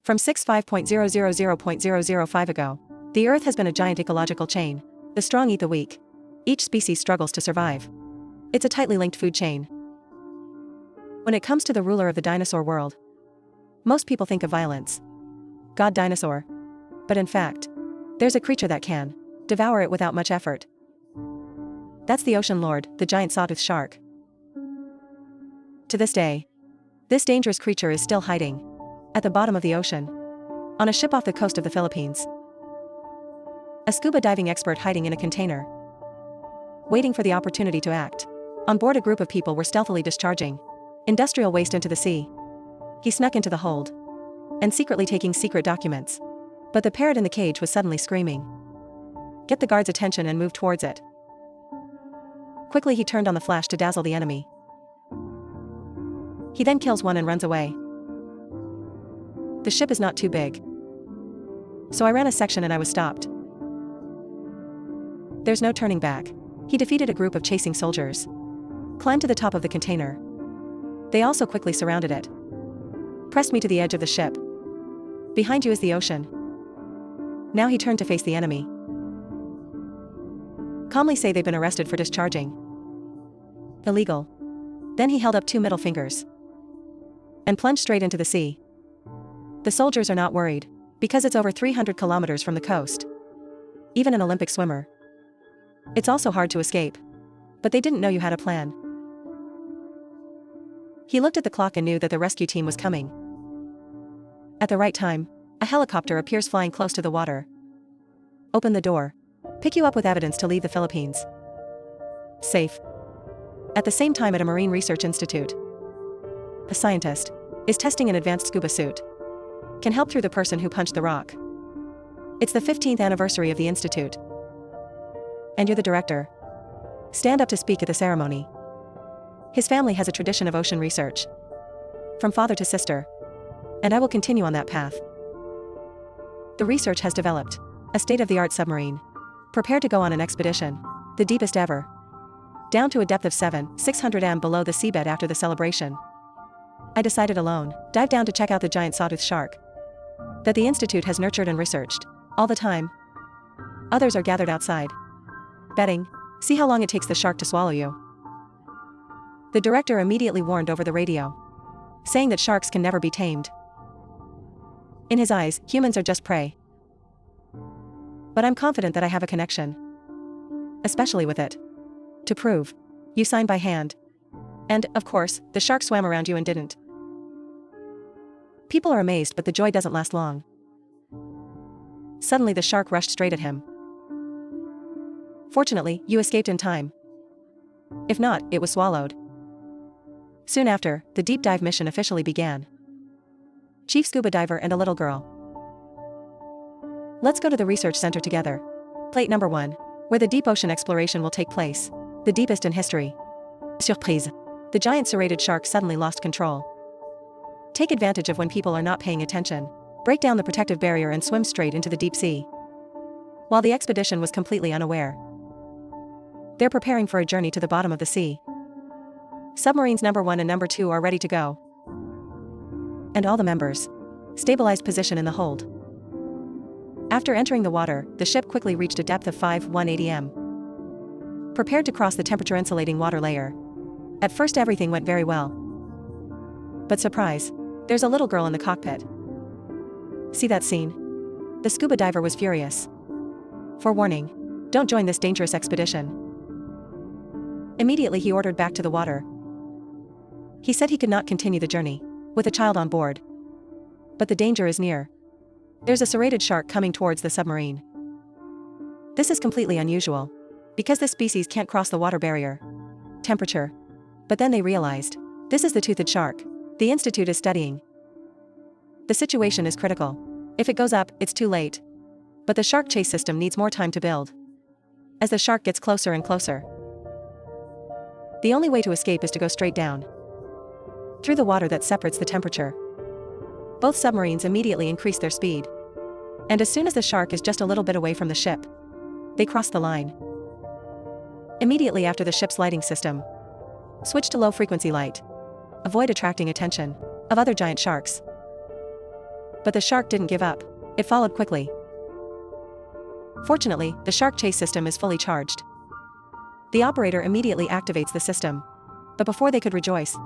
From 65.000.005 ago, the Earth has been a giant ecological chain. The strong eat the weak. Each species struggles to survive. It's a tightly linked food chain. When it comes to the ruler of the dinosaur world, most people think of violence. God dinosaur. But in fact, there's a creature that can devour it without much effort. That's the ocean lord, the giant sawtooth shark. To this day, this dangerous creature is still hiding at the bottom of the ocean, on a ship off the coast of the Philippines. A scuba diving expert hiding in a container, waiting for the opportunity to act. On board, a group of people were stealthily discharging industrial waste into the sea. He snuck into the hold and secretly taking secret documents. But the parrot in the cage was suddenly screaming. Get the guard's attention and move towards it. Quickly he turned on the flash to dazzle the enemy. He then kills one and runs away. The ship is not too big, so I ran a section and I was stopped. There's no turning back. He defeated a group of chasing soldiers, climbed to the top of the container. They also quickly surrounded it, pressed me to the edge of the ship. Behind you is the ocean. Now he turned to face the enemy. Calmly say they've been arrested for discharging. Illegal. Then he held up 2 middle fingers and plunged straight into the sea. The soldiers are not worried, because it's over 300 kilometers from the coast. Even an Olympic swimmer. It's also hard to escape. But they didn't know you had a plan. He looked at the clock and knew that the rescue team was coming. At the right time, a helicopter appears flying close to the water. Open the door. Pick you up with evidence to leave the Philippines. Safe. At the same time, at a marine research institute, a scientist is testing an advanced scuba suit. Can help through the person who punched the rock. It's the 15th anniversary of the institute. And you're the director. Stand up to speak at the ceremony. His family has a tradition of ocean research, from father to sister. And I will continue on that path. The research has developed a state-of-the-art submarine, prepared to go on an expedition, the deepest ever, down to a depth of 600 m below the seabed. After the celebration, I decided alone, dive down to check out the giant sawtooth shark that the institute has nurtured and researched all the time. Others are gathered outside, betting, see how long it takes the shark to swallow you. The director immediately warned over the radio, saying that sharks can never be tamed. In his eyes, humans are just prey. But I'm confident that I have a connection, especially with it. To prove, you sign by hand. And, of course, the shark swam around you and didn't. People are amazed, but the joy doesn't last long. Suddenly the shark rushed straight at him. Fortunately, you escaped in time. If not, it was swallowed. Soon after, the deep dive mission officially began. Chief scuba diver and a little girl. Let's go to the research center together. Plate number 1, where the deep ocean exploration will take place. The deepest in history. Surprise. The giant serrated shark suddenly lost control. Take advantage of when people are not paying attention. Break down the protective barrier and swim straight into the deep sea. While the expedition was completely unaware, they're preparing for a journey to the bottom of the sea. Submarines number 1 and number 2 are ready to go. And all the members stabilized position in the hold. After entering the water, the ship quickly reached a depth of 180 m. Prepared to cross the temperature-insulating water layer. At first everything went very well. But surprise, there's a little girl in the cockpit. See that scene? The scuba diver was furious. Forewarning, don't join this dangerous expedition. Immediately he ordered back to the water. He said he could not continue the journey with a child on board. But the danger is near. There's a serrated shark coming towards the submarine. This is completely unusual, because this species can't cross the water barrier. Temperature. But then they realized, this is the toothed shark the institute is studying. The situation is critical. If it goes up, it's too late. But the shark chase system needs more time to build. As the shark gets closer and closer, the only way to escape is to go straight down through the water that separates the temperature. Both submarines immediately increase their speed. And as soon as the shark is just a little bit away from the ship, they cross the line. Immediately after, the ship's lighting system switch to low-frequency light. Avoid attracting attention of other giant sharks. But the shark didn't give up. It followed quickly. Fortunately, the shark chase system is fully charged. The operator immediately activates the system. But before they could rejoice,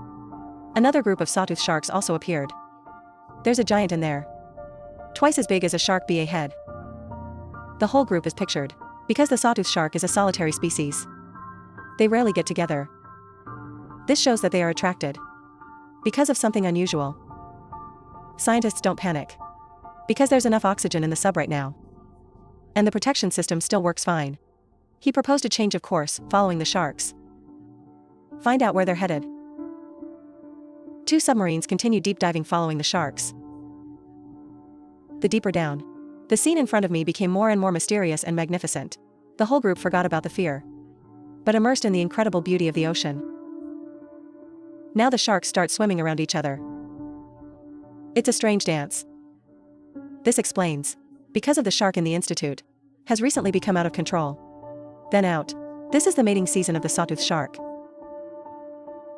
another group of sawtooth sharks also appeared. There's a giant in there, twice as big as a shark BA head. The whole group is pictured. Because the sawtooth shark is a solitary species, they rarely get together. This shows that they are attracted because of something unusual. Scientists don't panic, because there's enough oxygen in the sub right now. And the protection system still works fine. He proposed a change of course, following the sharks. Find out where they're headed. 2 submarines continue deep diving following the sharks. The deeper down, the scene in front of me became more and more mysterious and magnificent. The whole group forgot about the fear, but immersed in the incredible beauty of the ocean. Now the sharks start swimming around each other. It's a strange dance. This explains, because of the shark in the institute, has recently become out of control. Then out. This is the mating season of the sawtooth shark.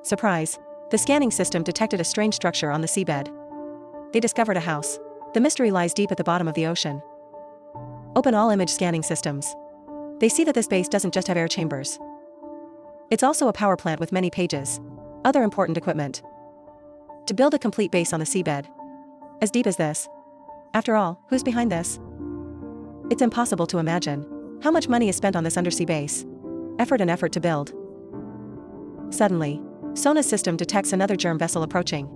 Surprise! The scanning system detected a strange structure on the seabed. They discovered a house. The mystery lies deep at the bottom of the ocean. Open all image scanning systems. They see that this base doesn't just have air chambers. It's also a power plant with many pages. Other important equipment. To build a complete base on the seabed, as deep as this. After all, who's behind this? It's impossible to imagine how much money is spent on this undersea base. Effort to build. Suddenly, Sona's system detects another germ vessel approaching.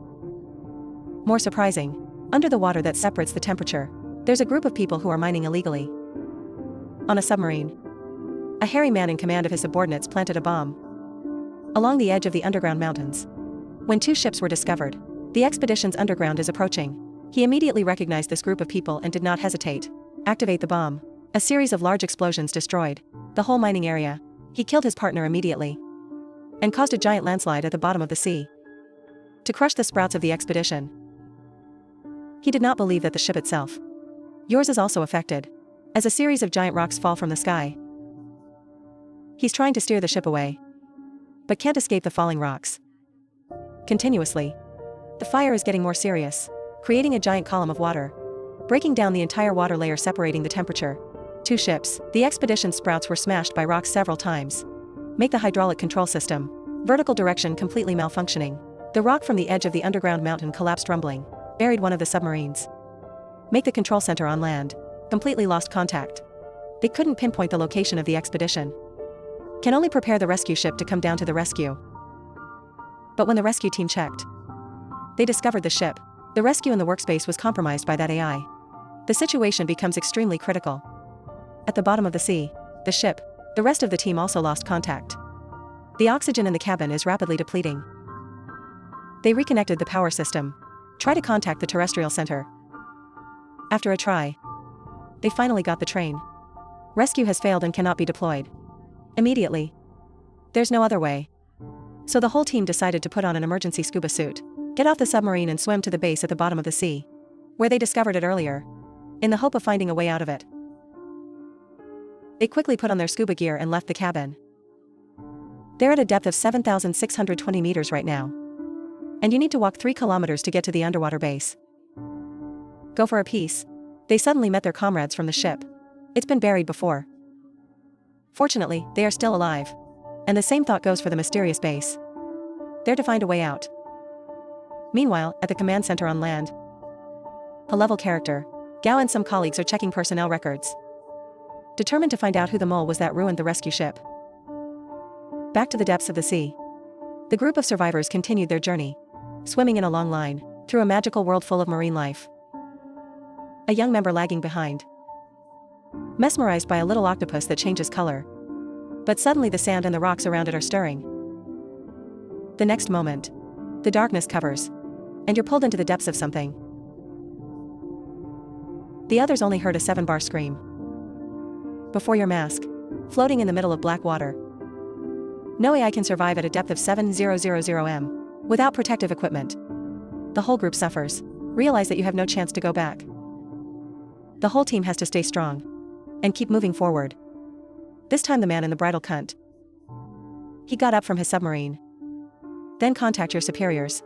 More surprising, under the water that separates the temperature, there's a group of people who are mining illegally. On a submarine, a hairy man in command of his subordinates planted a bomb along the edge of the underground mountains. When 2 ships were discovered, the expedition's underground is approaching. He immediately recognized this group of people and did not hesitate. Activate the bomb. A series of large explosions destroyed the whole mining area. He killed his partner immediately and caused a giant landslide at the bottom of the sea to crush the sprouts of the expedition. He did not believe that the ship itself, yours, is also affected, as a series of giant rocks fall from the sky. He's trying to steer the ship away, but can't escape the falling rocks. Continuously, the fire is getting more serious, creating a giant column of water, breaking down the entire water layer separating the temperature. 2 ships, the expedition sprouts were smashed by rocks several times. Make the hydraulic control system, vertical direction completely malfunctioning. The rock from the edge of the underground mountain collapsed rumbling, buried one of the submarines. Make the control center on land, completely lost contact. They couldn't pinpoint the location of the expedition. Can only prepare the rescue ship to come down to the rescue. But when the rescue team checked, they discovered the ship. The rescue in the workspace was compromised by that AI. The situation becomes extremely critical. At the bottom of the sea, the ship, the rest of the team also lost contact. The oxygen in the cabin is rapidly depleting. They reconnected the power system. Try to contact the terrestrial center. After a try, they finally got the train. Rescue has failed and cannot be deployed immediately. There's no other way. So the whole team decided to put on an emergency scuba suit, get off the submarine and swim to the base at the bottom of the sea, where they discovered it earlier, in the hope of finding a way out of it. They quickly put on their scuba gear and left the cabin. They're at a depth of 7,620 meters right now. And you need to walk 3 kilometers to get to the underwater base. Go for a piece. They suddenly met their comrades from the ship. It's been buried before. Fortunately, they are still alive. And the same thought goes for the mysterious base. They're to find a way out. Meanwhile, at the command center on land, a level character, Gao and some colleagues are checking personnel records, determined to find out who the mole was that ruined the rescue ship. Back to the depths of the sea, the group of survivors continued their journey, swimming in a long line, through a magical world full of marine life. A young member lagging behind, mesmerized by a little octopus that changes color. But suddenly the sand and the rocks around it are stirring. The next moment, the darkness covers, and you're pulled into the depths of something. The others only heard a 7-bar scream. Before your mask, floating in the middle of black water. No AI can survive at a depth of 7,000 m, without protective equipment. The whole group suffers. Realize that you have no chance to go back. The whole team has to stay strong, and keep moving forward. This time the man in the bridal cunt. He got up from his submarine. Then contact your superiors.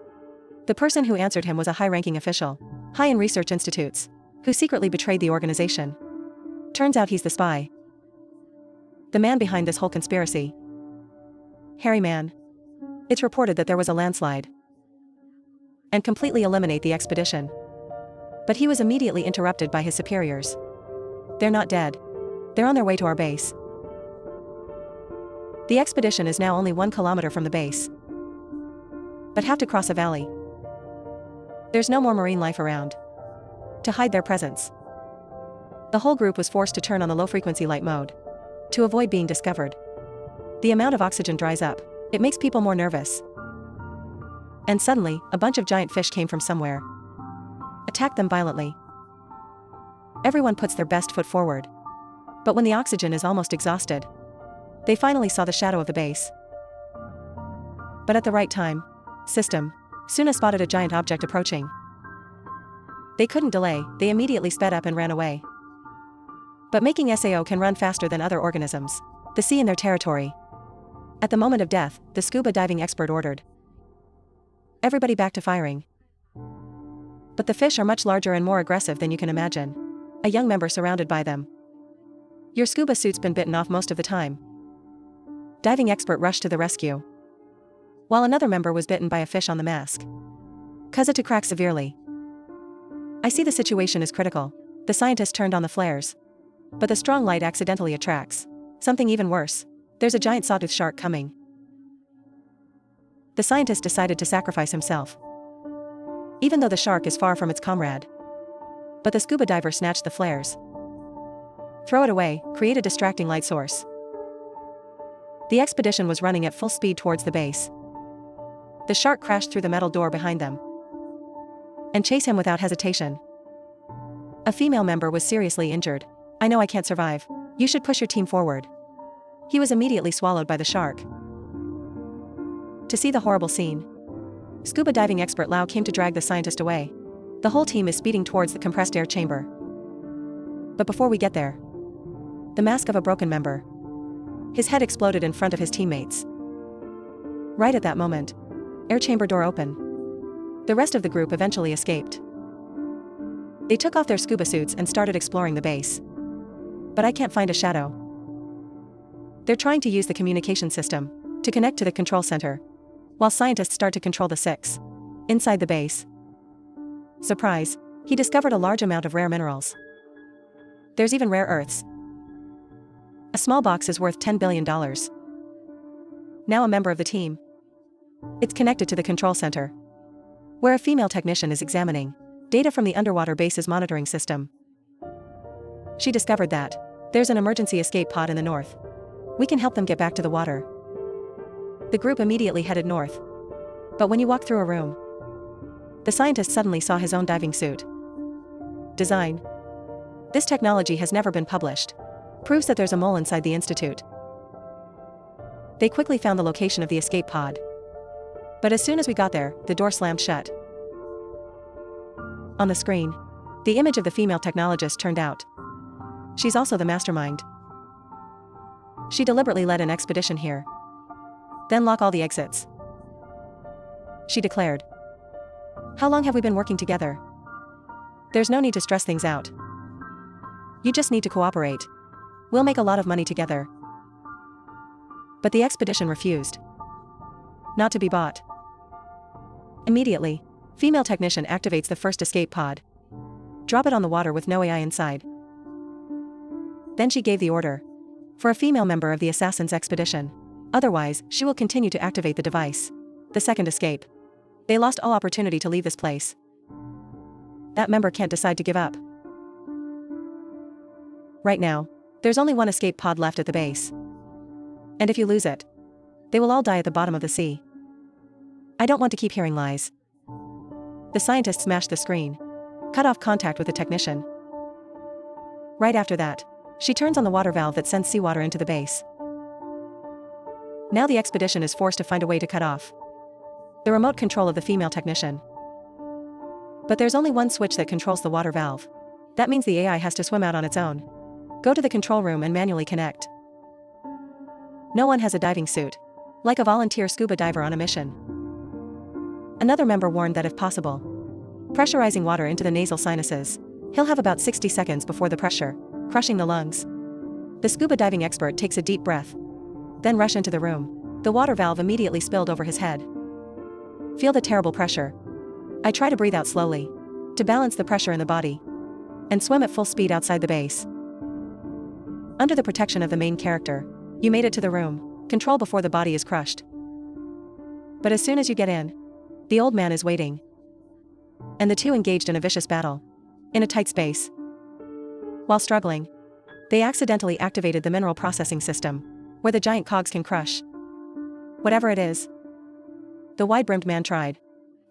The person who answered him was a high-ranking official. high in research institutes, who secretly betrayed the organization. Turns out he's the spy. The man behind this whole conspiracy. Hairy man. It's reported that there was a landslide and completely eliminate the expedition. But he was immediately interrupted by his superiors. They're not dead. They're on their way to our base. The expedition is now only 1 kilometer from the base, but have to cross a valley. There's no more marine life around to hide their presence. The whole group was forced to turn on the low-frequency light mode to avoid being discovered. The amount of oxygen dries up. It makes people more nervous. And suddenly, a bunch of giant fish came from somewhere, attacked them violently. Everyone puts their best foot forward. But when the oxygen is almost exhausted, they finally saw the shadow of the base. But at the right time, System Suna spotted a giant object approaching. They couldn't delay, they immediately sped up and ran away. But making SAO can run faster than other organisms, the sea in their territory. At the moment of death, the scuba diving expert ordered everybody back to firing. But the fish are much larger and more aggressive than you can imagine. A young member surrounded by them. Your scuba suit's been bitten off most of the time. Diving expert rushed to the rescue, while another member was bitten by a fish on the mask. Cause it to crack severely. I see the situation is critical. The scientist turned on the flares. But the strong light accidentally attracts something even worse. There's a giant sawtooth shark coming. The scientist decided to sacrifice himself, even though the shark is far from its comrade. But the scuba diver snatched the flares. Throw it away, create a distracting light source. The expedition was running at full speed towards the base. The shark crashed through the metal door behind them and chased him without hesitation. A female member was seriously injured. I know I can't survive. You should push your team forward. He was immediately swallowed by the shark. To see the horrible scene, scuba diving expert Lau came to drag the scientist away. The whole team is speeding towards the compressed air chamber. But before we get there, the mask of a broken member. His head exploded in front of his teammates. Right at that moment, air chamber door open. The rest of the group eventually escaped. They took off their scuba suits and started exploring the base. But I can't find a shadow. They're trying to use the communication system to connect to the control center, while scientists start to control the six inside the base. Surprise, he discovered a large amount of rare minerals. There's even rare earths. A small box is worth $10 billion. Now a member of the team. It's connected to the control center, where a female technician is examining data from the underwater base's monitoring system. She discovered that there's an emergency escape pod in the north. We can help them get back to the water. The group immediately headed north. But when you walk through a room, the scientist suddenly saw his own diving suit design. This technology has never been published. Proves that there's a mole inside the institute. They quickly found the location of the escape pod. But as soon as we got there, the door slammed shut. On the screen, the image of the female technologist turned out. She's also the mastermind. She deliberately led an expedition here. Then lock all the exits. She declared. How long have we been working together? There's no need to stress things out. You just need to cooperate. We'll make a lot of money together. But the expedition refused. Not to be bought. Immediately, female technician activates the first escape pod. Drop it on the water with no AI inside. Then she gave the order for a female member of the assassins expedition. Otherwise, she will continue to activate the device. The second escape. They lost all opportunity to leave this place. That member can't decide to give up. Right now, there's only one escape pod left at the base. And if you lose it, they will all die at the bottom of the sea. I don't want to keep hearing lies. The scientist smashed the screen, cut off contact with the technician. Right after that, she turns on the water valve that sends seawater into the base. Now the expedition is forced to find a way to cut off the remote control of the female technician. But there's only one switch that controls the water valve. That means the AI has to swim out on its own. Go to the control room and manually connect. No one has a diving suit, like a volunteer scuba diver on a mission. Another member warned that if possible, pressurizing water into the nasal sinuses. He'll have about 60 seconds before the pressure, crushing the lungs. The scuba diving expert takes a deep breath. Then rush into the room. The water valve immediately spilled over his head. Feel the terrible pressure. I try to breathe out slowly, to balance the pressure in the body, and swim at full speed outside the base. Under the protection of the main character, you made it to the room, control before the body is crushed. But as soon as you get in, the old man is waiting. And the two engaged in a vicious battle, in a tight space. While struggling, they accidentally activated the mineral processing system, where the giant cogs can crush whatever it is. The wide-brimmed man tried,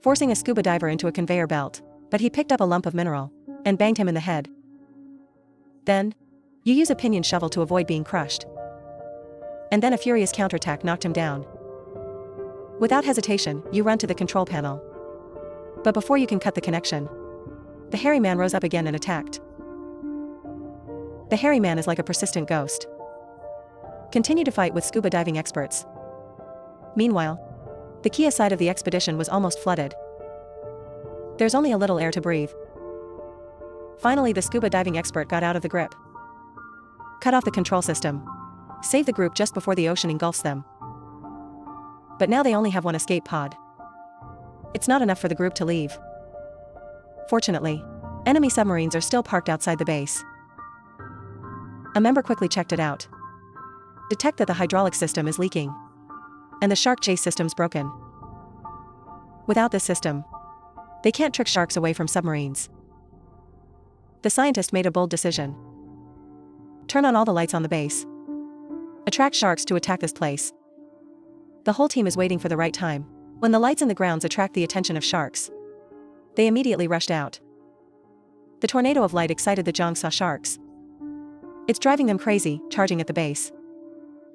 forcing a scuba diver into a conveyor belt, but he picked up a lump of mineral and banged him in the head. Then, you use a pinion shovel to avoid being crushed. And then a furious counterattack knocked him down. Without hesitation, you run to the control panel. But before you can cut the connection, the hairy man rose up again and attacked. The hairy man is like a persistent ghost. Continue to fight with scuba diving experts. Meanwhile, the Kia side of the expedition was almost flooded. There's only a little air to breathe. Finally, the scuba diving expert got out of the grip. Cut off the control system. Save the group just before the ocean engulfs them. But now they only have one escape pod. It's not enough for the group to leave. Fortunately, enemy submarines are still parked outside the base. A member quickly checked it out. Detect that the hydraulic system is leaking. And the shark chase system's broken. Without this system, they can't trick sharks away from submarines. The scientist made a bold decision. Turn on all the lights on the base. Attract sharks to attack this place. The whole team is waiting for the right time. When the lights in the grounds attract the attention of sharks, they immediately rushed out. The tornado of light excited the Jiangsa sharks. It's driving them crazy, charging at the base.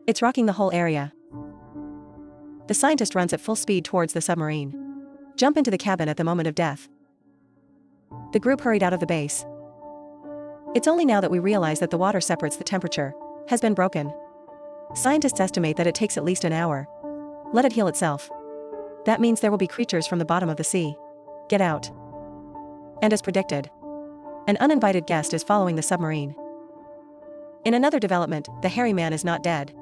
It's rocking the whole area. The scientist runs at full speed towards the submarine. Jump into the cabin at the moment of death. The group hurried out of the base. It's only now that we realize that the water separates the temperature has been broken. Scientists estimate that it takes at least an hour. Let it heal itself. That means there will be creatures from the bottom of the sea. Get out. And as predicted, an uninvited guest is following the submarine. In another development, the hairy man is not dead.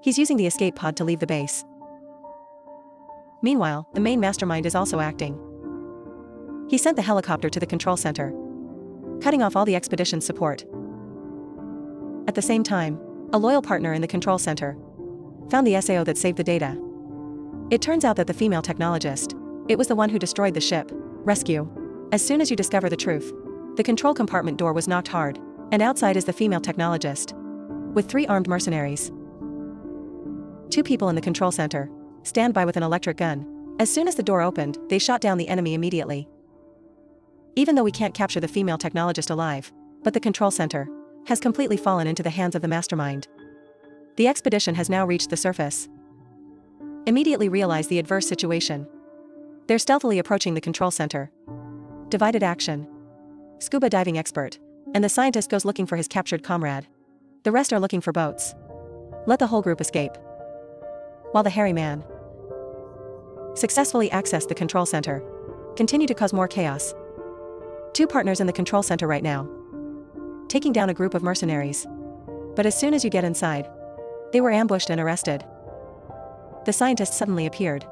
He's using the escape pod to leave the base. Meanwhile, the main mastermind is also acting. He sent the helicopter to the control center, cutting off all the expedition's support. At the same time, a loyal partner in the control center found the SAO that saved the data. It turns out that the female technologist, it was the one who destroyed the ship. Rescue. As soon as you discover the truth, the control compartment door was knocked hard, and outside is the female technologist, with 3 armed mercenaries. 2 people in the control center stand by with an electric gun. As soon as the door opened, they shot down the enemy immediately. Even though we can't capture the female technologist alive, but the control center has completely fallen into the hands of the mastermind. The expedition has now reached the surface. Immediately realize the adverse situation. They're stealthily approaching the control center. Divided action. Scuba diving expert, and the scientist goes looking for his captured comrade. The rest are looking for boats. Let the whole group escape. While the hairy man successfully accessed the control center, continue to cause more chaos. 2 partners in the control center right now, taking down a group of mercenaries. But as soon as you get inside, they were ambushed and arrested. The scientist suddenly appeared.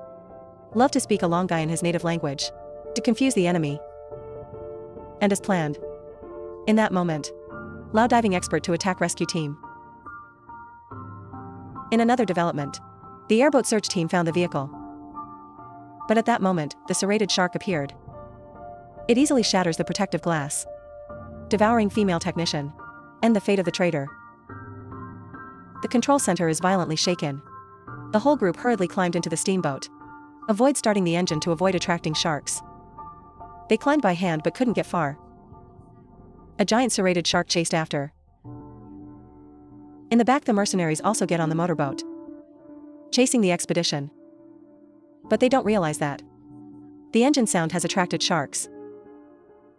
Loved to speak a long guy in his native language, to confuse the enemy. And as planned, in that moment, allow diving expert to attack rescue team. In another development, the airboat search team found the vehicle. But at that moment, the serrated shark appeared. It easily shatters the protective glass, devouring female technician, and the fate of the traitor. The control center is violently shaken. The whole group hurriedly climbed into the steamboat. Avoid starting the engine to avoid attracting sharks. They climbed by hand but couldn't get far. A giant serrated shark chased after. In the back, the mercenaries also get on the motorboat, chasing the expedition. But they don't realize that the engine sound has attracted sharks.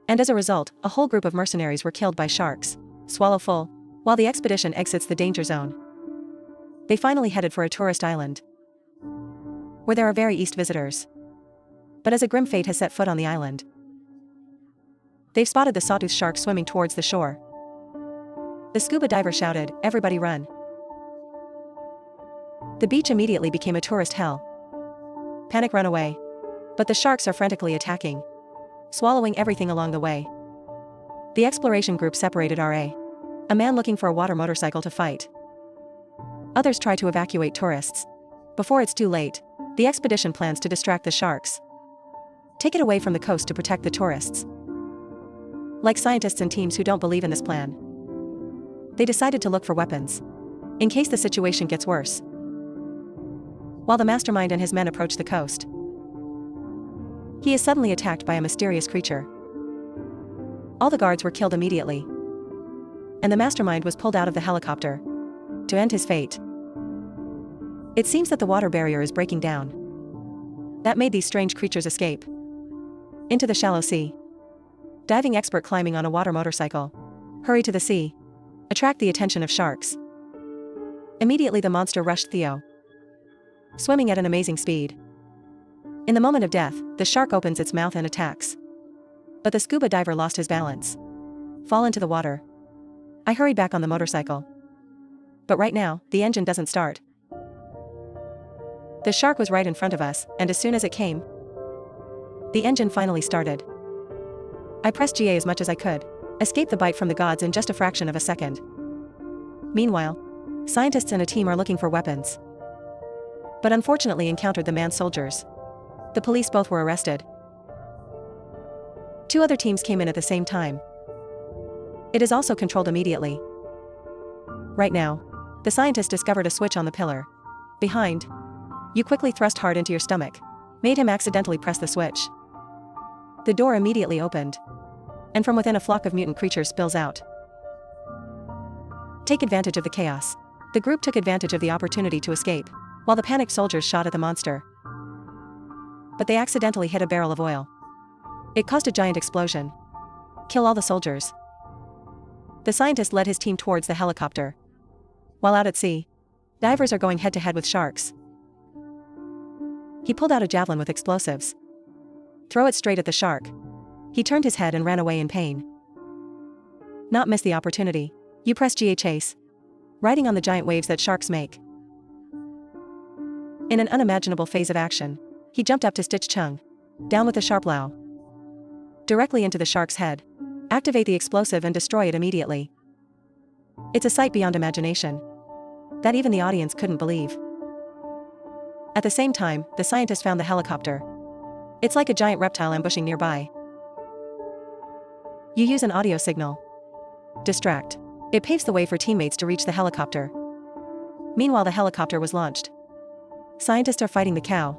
And as a result, a whole group of mercenaries were killed by sharks, swallow full, while the expedition exits the danger zone. They finally headed for a tourist island, where there are very East visitors. But as a grim fate has set foot on the island, they've spotted the sawtooth shark swimming towards the shore. The scuba diver shouted, "Everybody run." The beach immediately became a tourist hell. Panic, run away. But the sharks are frantically attacking, swallowing everything along the way. The exploration group separated, a man looking for a water motorcycle to fight. Others try to evacuate tourists. Before it's too late, the expedition plans to distract the sharks. Take it away from the coast to protect the tourists. Like scientists and teams who don't believe in this plan, they decided to look for weapons, in case the situation gets worse. While the mastermind and his men approach the coast, he is suddenly attacked by a mysterious creature. All the guards were killed immediately, and the mastermind was pulled out of the helicopter to end his fate. It seems that the water barrier is breaking down. That made these strange creatures escape into the shallow sea. Diving expert climbing on a water motorcycle. Hurry to the sea. Attract the attention of sharks. Immediately the monster rushed Theo, swimming at an amazing speed. In the moment of death, the shark opens its mouth and attacks. But the scuba diver lost his balance, fall into the water. I hurried back on the motorcycle. But right now, the engine doesn't start. The shark was right in front of us, and as soon as it came, the engine finally started. I pressed GA as much as I could, escape the bite from the gods in just a fraction of a second. Meanwhile, scientists and a team are looking for weapons, but unfortunately encountered the man soldiers. The police both were arrested. 2 other teams came in at the same time. It is also controlled immediately. Right now, the scientist discovered a switch on the pillar behind. You quickly thrust hard into your stomach, made him accidentally press the switch. The door immediately opened, and from within a flock of mutant creatures spills out. Take advantage of the chaos. The group took advantage of the opportunity to escape, while the panicked soldiers shot at the monster. But they accidentally hit a barrel of oil. It caused a giant explosion. Kill all the soldiers. The scientist led his team towards the helicopter. While out at sea, divers are going head-to-head with sharks. He pulled out a javelin with explosives. Throw it straight at the shark. He turned his head and ran away in pain. Not miss the opportunity. You press GA chase, riding on the giant waves that sharks make. In an unimaginable phase of action, he jumped up to stitch Chung down with a sharp low directly into the shark's head. Activate the explosive and destroy it immediately. It's a sight beyond imagination that even the audience couldn't believe. At the same time, the scientist found the helicopter. It's like a giant reptile ambushing nearby. You use an audio signal. Distract. It paves the way for teammates to reach the helicopter. Meanwhile, the helicopter was launched. Scientists are fighting the cow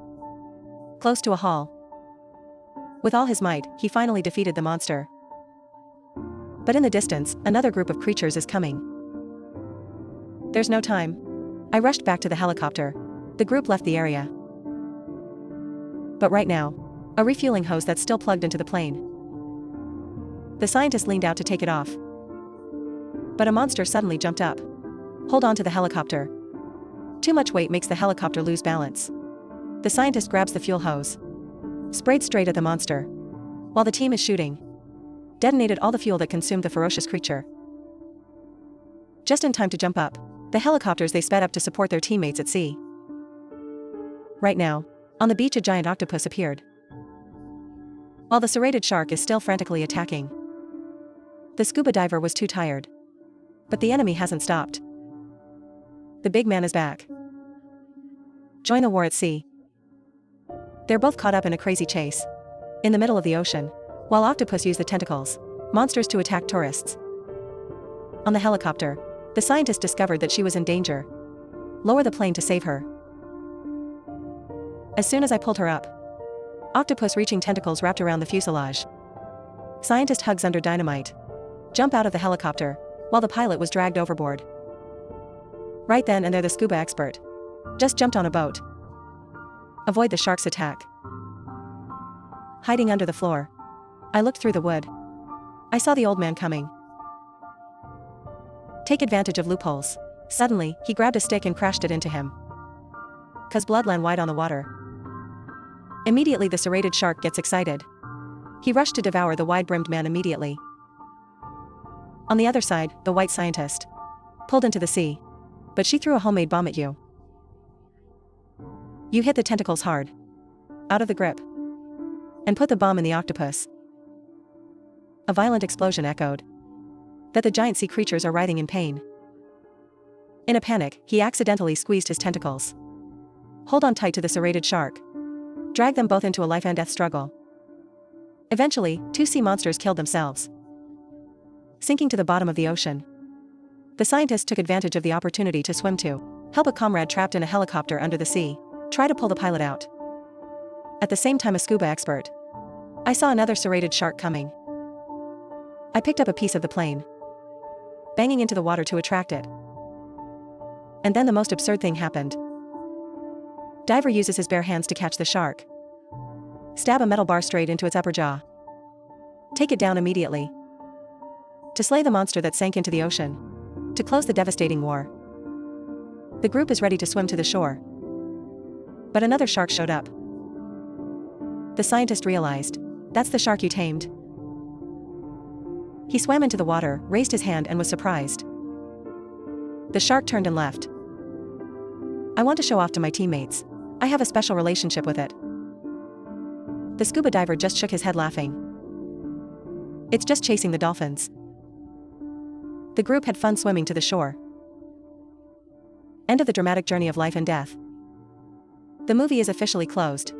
close to a hall. With all his might, he finally defeated the monster. But in the distance, another group of creatures is coming. There's no time. I rushed back to the helicopter. The group left the area. But right now, a refueling hose that's still plugged into the plane. The scientist leaned out to take it off. But a monster suddenly jumped up. Hold on to the helicopter. Too much weight makes the helicopter lose balance. The scientist grabs the fuel hose, sprayed straight at the monster, while the team is shooting. Detonated all the fuel that consumed the ferocious creature. Just in time to jump up, the helicopters they sped up to support their teammates at sea. Right now, on the beach a giant octopus appeared, while the serrated shark is still frantically attacking. The scuba diver was too tired. But the enemy hasn't stopped. The big man is back. Join the war at sea. They're both caught up in a crazy chase in the middle of the ocean, while octopus use the tentacles monsters to attack tourists. On the helicopter, the scientist discovered that she was in danger. Lower the plane to save her. As soon as I pulled her up, octopus reaching tentacles wrapped around the fuselage. Scientist hugs under dynamite. Jump out of the helicopter, while the pilot was dragged overboard. Right then and there the scuba expert just jumped on a boat. Avoid the shark's attack. Hiding under the floor, I looked through the wood. I saw the old man coming. Take advantage of loopholes. Suddenly, he grabbed a stick and crashed it into him. 'Cause blood ran wide on the water. Immediately the serrated shark gets excited. He rushed to devour the wide-brimmed man immediately. On the other side, the white scientist pulled into the sea. But she threw a homemade bomb at you. You hit the tentacles hard, out of the grip, and put the bomb in the octopus. A violent explosion echoed. That the giant sea creatures are writhing in pain. In a panic, he accidentally squeezed his tentacles. Hold on tight to the serrated shark. Drag them both into a life and death struggle. Eventually, two sea monsters killed themselves, sinking to the bottom of the ocean. The scientist took advantage of the opportunity to swim to help a comrade trapped in a helicopter under the sea, try to pull the pilot out. At the same time, a scuba expert. I saw another serrated shark coming. I picked up a piece of the plane, banging into the water to attract it. And then the most absurd thing happened. Diver uses his bare hands to catch the shark. Stab a metal bar straight into its upper jaw. Take it down immediately. To slay the monster that sank into the ocean. To close the devastating war. The group is ready to swim to the shore. But another shark showed up. The scientist realized, that's the shark you tamed. He swam into the water, raised his hand and was surprised. The shark turned and left. I want to show off to my teammates. I have a special relationship with it. The scuba diver just shook his head laughing. It's just chasing the dolphins. The group had fun swimming to the shore. End of the dramatic journey of life and death. The movie is officially closed.